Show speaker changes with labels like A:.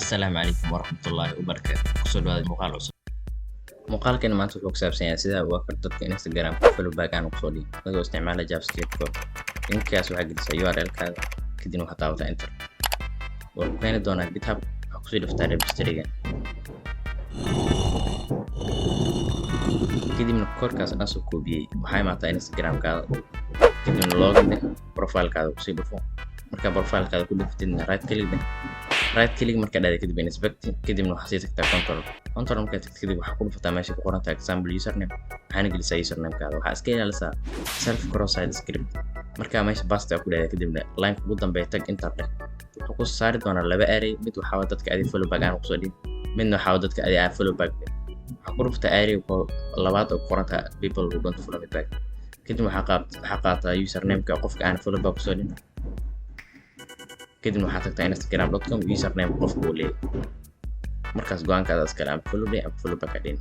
A: Asalaamu calaykum waraxmatullaahi wabarakaatu. Kusoo dhawaada muuqaal cusub. Muuqaalkan maanta wuxuu ku saabsan yahay sida uga karto dadka Instagram follow back aan kusoo dhigo adigoo isticmaala JavaScript code. Linkaas waxaa gelisa URL-kaaga kadibna waxaad taabataa enter. Waa ku keeni doonaa GitHub waxaa kusii dhuftaa repository-ga. kadibna koodkaas aan soo koobiyey waxaa imaataa Instagram-kaada kadibna login dheh profile-kaada kusii dhufo. markaa profile-kaada ku dhuftidna right click markaa dhahday kadib inspect kadibna waxaa sii tagtaa control markaa tagtid kadib waxaa ku dhufataa meesha ku qoran tahay example username waxaana gelisaa username-kaada waxaa iska ilaalisaa self cross-site script markaa meesha basta ku dhahday kadibna line ugu dambeeya tag enter dheh wuxuu ku saari doonaa laba array mid waxaa dadka adi follow back aan kusoo dhig midna waxaa dadka adi aan follow back waxaa ku dhufataa array labaad oo ku qoran tahay people who don't follow me back kadib waxaa qaataa username-ka qofka aan follow back kusoo dhig kadibna waxaa tagtaa instagram.com username qofka uu leeyahay markaas go'aankaada iskale ama follow back adin